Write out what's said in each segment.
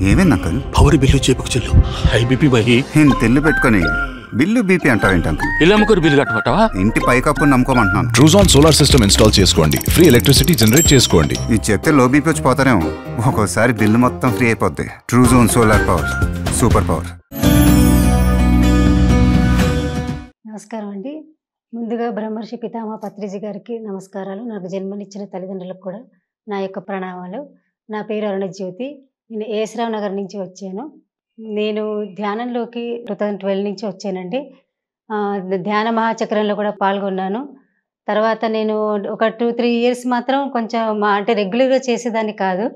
ఏమైంది uncle? Power bill చేపుకు చెల్లు high BP బహి తెల్లు పెట్టుకొని బిల్లు బీపీ అంటావేంటి అంకుల్? ఇల్లు అమ్ముకొని బిల్లు కట్టమంటావా? ఇంటి పైకప్పు నమ్ముకోమంటున్నాను. ట్రూజాన్ సోలార్ సిస్టమ్ ఇన్స్టాల్ చేసుకోండి, ఫ్రీ ఎలక్ట్రిసిటీ జనరేట్ చేసుకోండి. ఇది చెప్తే లో బీపీ వచ్చి పోతారేమో, ఒక్కోసారి బిల్లు మొత్తం ఫ్రీ అయిపోద్ది. Truzon solar power, super power. నమస్కారం అండి. ముందుగా బ్రహ్మర్షి పితామహ పత్రిజీ గారికి నమస్కారాలు. నాకు జన్మనిచ్చిన తల్లిదండ్రులకు కూడా నా యొక్క ప్రణామాలు. నా పేరు అరుణజ్యోతి. నేను ఏఎస్రావు నగర్ నుంచి వచ్చాను. నేను ధ్యానంలోకి 2012 నుంచి వచ్చానండి. ధ్యాన మహాచక్రంలో కూడా పాల్గొన్నాను. తర్వాత నేను ఒక 2-3 ఇయర్స్ మాత్రం కొంచెం అంటే రెగ్యులర్గా చేసేదాన్ని కాదు.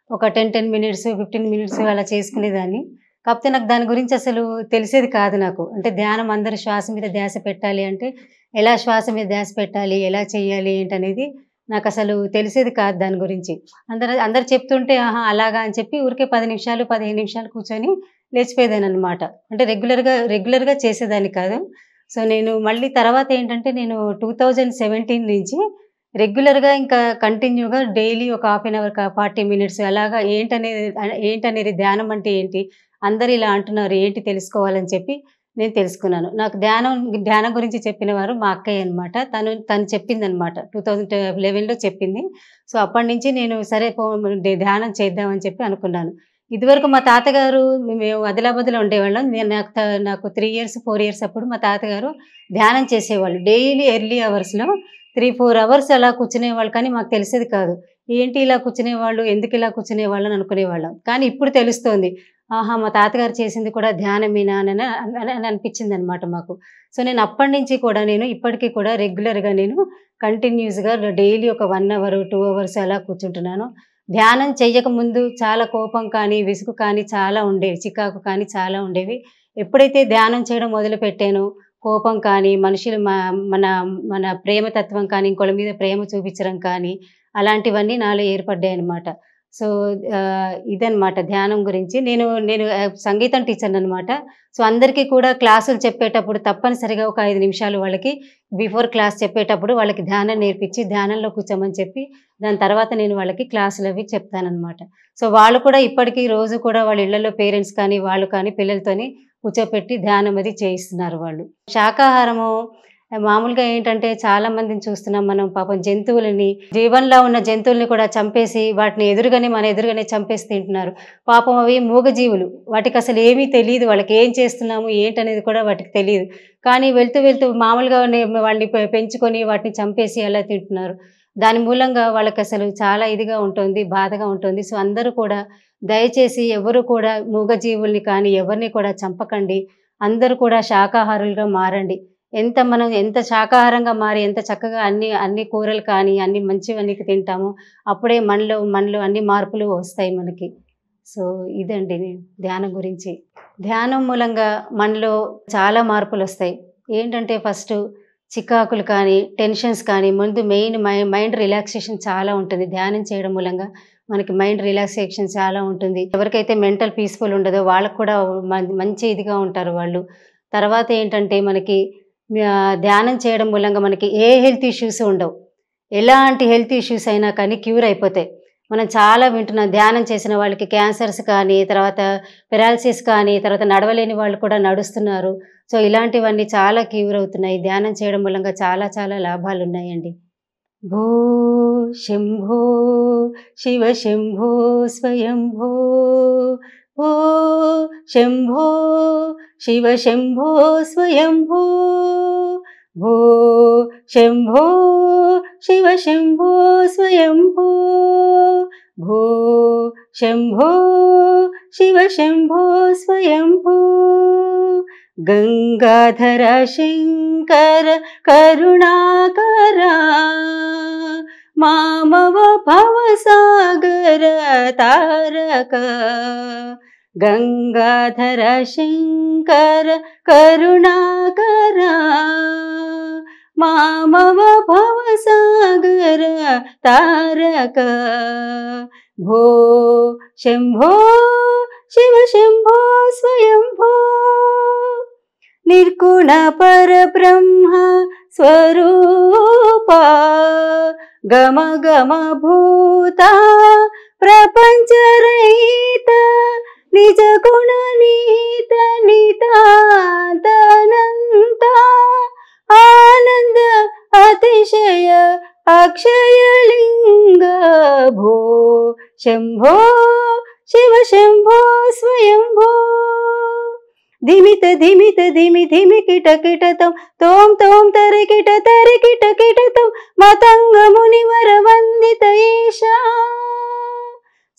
ఒక 10 మినిట్స్ 15 మినిట్స్ అలా చేసుకునేదాన్ని. కాకపోతే నాకు దాని గురించి అసలు తెలిసేది కాదు నాకు. అంటే ధ్యానం అందరూ శ్వాస మీద ధ్యాస పెట్టాలి అంటే ఎలా శ్వాస మీద ధ్యాస పెట్టాలి, ఎలా చేయాలి ఏంటనేది నాకు అసలు తెలిసేది కాదు దాని గురించి. అందరు చెప్తుంటే ఆహా అలాగా అని చెప్పి ఊరికే 10 నిమిషాలు 15 నిమిషాలు కూర్చొని లేచిపోయేదాన్ని అనమాట. అంటే రెగ్యులర్గా చేసేదాన్ని కాదు. సో నేను మళ్ళీ తర్వాత ఏంటంటే నేను 2017 నుంచి రెగ్యులర్గా ఇంకా కంటిన్యూగా డైలీ ఒక హాఫ్ అన్ అవర్ 40 మినిట్స్ అలాగా ఏంటనేది ధ్యానం అంటే ఏంటి, అందరు ఇలా అంటున్నారు ఏంటి తెలుసుకోవాలని చెప్పి నేను తెలుసుకున్నాను. నాకు ధ్యానం గురించి చెప్పిన వారు మా అక్కయ్య అనమాట. తను చెప్పింది అనమాట. 2011లో చెప్పింది. సో అప్పటి నుంచి నేను సరే ధ్యానం చేద్దామని చెప్పి అనుకున్నాను. ఇదివరకు మా తాతగారు, మేము ఆదిలాబాద్లో ఉండేవాళ్ళం. నాకు 3 ఇయర్స్ 4 ఇయర్స్ అప్పుడు మా తాతగారు ధ్యానం చేసేవాళ్ళు. డైలీ ఎర్లీ అవర్స్లో 3-4 అవర్స్ అలా కూర్చునేవాళ్ళు. కానీ మాకు తెలిసేది కాదు ఏంటి ఇలా కూర్చునేవాళ్ళు, ఎందుకు ఇలా కూర్చునేవాళ్ళు అని అనుకునేవాళ్ళం. కానీ ఇప్పుడు తెలుస్తోంది ఆహా మా తాతగారు చేసింది కూడా ధ్యానమేనా అని అనిపించింది అనమాట మాకు. సో నేను అప్పటి నుంచి కూడా నేను ఇప్పటికీ కూడా రెగ్యులర్గా నేను కంటిన్యూస్గా డైలీ ఒక 1 అవర్ 2 అవర్స్ అలా కూర్చుంటున్నాను. ధ్యానం చెయ్యకముందు చాలా కోపం కానీ విసుగు కానీ చాలా ఉండేవి, చికాకు కానీ చాలా ఉండేవి. ఎప్పుడైతే ధ్యానం చేయడం మొదలుపెట్టానో కోపం కానీ మనుషులు మన మన ప్రేమతత్వం కానీ ఇంకోళ్ళ మీద ప్రేమ చూపించడం కానీ అలాంటివన్నీ నాలో ఏర్పడ్డాయి అనమాట. సో ఇదనమాట ధ్యానం గురించి. నేను సంగీతం టీచర్ అనమాట. సో అందరికీ కూడా క్లాసులు చెప్పేటప్పుడు తప్పనిసరిగా ఒక 5 నిమిషాలు వాళ్ళకి బిఫోర్ క్లాస్ చెప్పేటప్పుడు వాళ్ళకి ధ్యానం నేర్పించి ధ్యానంలో కూర్చోమని చెప్పి దాని తర్వాత నేను వాళ్ళకి క్లాసులు అవి చెప్తానమాట. సో వాళ్ళు కూడా ఇప్పటికీ రోజు కూడా వాళ్ళ ఇళ్లలో పేరెంట్స్ కానీ వాళ్ళు కానీ పిల్లలతోని కూర్చోపెట్టి ధ్యానం అది చేయిస్తున్నారు వాళ్ళు. శాకాహారము మామూలుగా ఏంటంటే చాలా మందిని చూస్తున్నాం మనం. పాపం జంతువులని, జీవంలో ఉన్న జంతువుల్ని కూడా చంపేసి వాటిని మన ఎదురుగానే చంపేసి తింటున్నారు. పాపం అవి మూగజీవులు, వాటికి అసలు ఏమీ తెలియదు, వాళ్ళకి ఏం చేస్తున్నాము ఏంటనేది కూడా వాటికి తెలియదు. కానీ వెళ్తూ మామూలుగా వాళ్ళని పెంచుకొని వాటిని చంపేసి అలా తింటున్నారు. దాని మూలంగా వాళ్ళకి అసలు చాలా ఇదిగా ఉంటుంది, బాధగా ఉంటుంది. సో అందరూ కూడా దయచేసి ఎవరు కూడా మూగజీవుల్ని కానీ ఎవరిని కూడా చంపకండి. అందరూ కూడా శాకాహారులుగా మారండి. మనం ఎంత శాకాహారంగా మారి ఎంత చక్కగా అన్ని కూరలు కానీ అన్ని మంచివన్నీ తింటామో అప్పుడే మనలో అన్ని మార్పులు వస్తాయి మనకి. సో ఇదండి ధ్యానం గురించి. ధ్యానం మూలంగా మనలో చాలా మార్పులు వస్తాయి. ఏంటంటే ఫస్ట్ చికాకులు కానీ టెన్షన్స్ కానీ ముందు మెయిన్ మైండ్ రిలాక్సేషన్ చాలా ఉంటుంది. ధ్యానం చేయడం మూలంగా మనకి మైండ్ రిలాక్సేషన్ చాలా ఉంటుంది. ఎవరికైతే మెంటల్ పీస్ఫుల్ ఉండదో వాళ్ళకు కూడా మంచి ఇదిగా ఉంటారు వాళ్ళు. తర్వాత ఏంటంటే మనకి ధ్యానం చేయడం మూలంగా మనకి ఏ హెల్త్ ఇష్యూస్ ఉండవు. ఎలాంటి హెల్త్ ఇష్యూస్ అయినా కానీ క్యూర్ అయిపోతాయి. మనం చాలా వింటున్నాం ధ్యానం చేసిన వాళ్ళకి క్యాన్సర్స్ కానీ, తర్వాత పెరాలసిస్ కానీ, తర్వాత నడవలేని వాళ్ళు కూడా నడుస్తున్నారు. సో ఇలాంటివన్నీ చాలా క్యూర్ అవుతున్నాయి. ధ్యానం చేయడం మూలంగా చాలా చాలా లాభాలు ఉన్నాయండి. భూ శంభో శివ శంభో స్వయంభో, భూ శంభో శివ శంభో స్వయంభో, భూ శంభో శివ శంభో స్వయంభో, భూ శంభో శివ శంభో స్వయంభో. గంగాధర శంకర కరుణాకర మామవ భవసాగర తారక, గంగాధర శంకర కరుణాకర మామవ భవసాగర తారక, భో శంభో శివ శంభో స్వయంభో. నిర్గుణ పరబ్రహ్మ స్వరూప గమ గమ భూత ప్రపంచరహిత నిజ గుణ నీత నితాంతనంత ఆనంద అతిశయ అక్షయలింగ భో శంభో శివ శంభో స్వయంభో ధిమిత ధిమిత ధిమి ధిమి కిట కిటతం తోం తోం తరికిట తరికిట కిటతం మతంగ మునివర వందిత ఈశ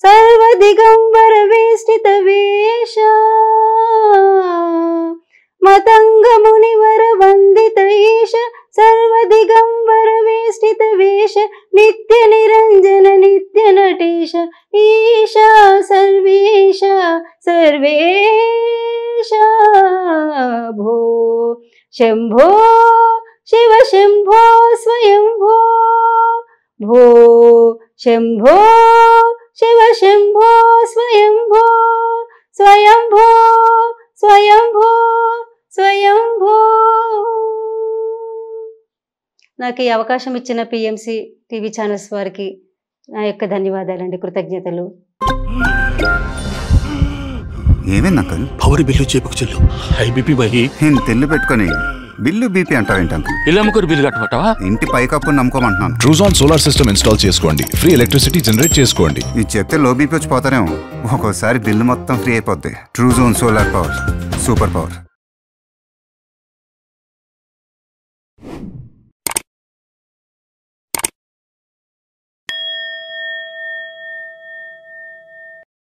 సర్వదిగంబర వేష్టిత వేష మతంగ మునివర వందిత ఈశ సర్వదిగంబర వేష్టిత వేష నిత్య నిరంజన నిత్య నటేశ ఈశ సర్వేశ సర్వేశ భో శంభో శివ శంభో స్వయంభో భో శంభో శివ శంభో స్వయంభో స్వయంభో స్వయంభో స్వయంభో. నాకు ఈ అవకాశం ఇచ్చిన పిఎంసి టీవీ ఛానల్స్ వారికి నా యొక్క ధన్యవాదాలండి, కృతజ్ఞతలు. ఏమైంది అంకుల్? పవర్ బిల్లు చేపకు చెల్లు హై బీపీ మహి. నేను తెల్లు పెట్టుకొని బిల్లు బీపీ అంటావేంటి అంకుల్? ఇల్లు అమ్ముకొని బిల్లు కట్టమంటావా? ఇంటి పైకప్పుని నమ్ముకోమంటున్నాను. ట్రూజాన్ సోలార్ సిస్టమ్ ఇన్స్టాల్ చేసుకోండి, ఫ్రీ ఎలక్ట్రిసిటీ జనరేట్ చేసుకోండి. ఇది చెప్తే లో బీపీ వచ్చి పోతారేమో, ఒక్కోసారి బిల్లు మొత్తం ఫ్రీ అయిపోద్ది. Truzon solar power, super power.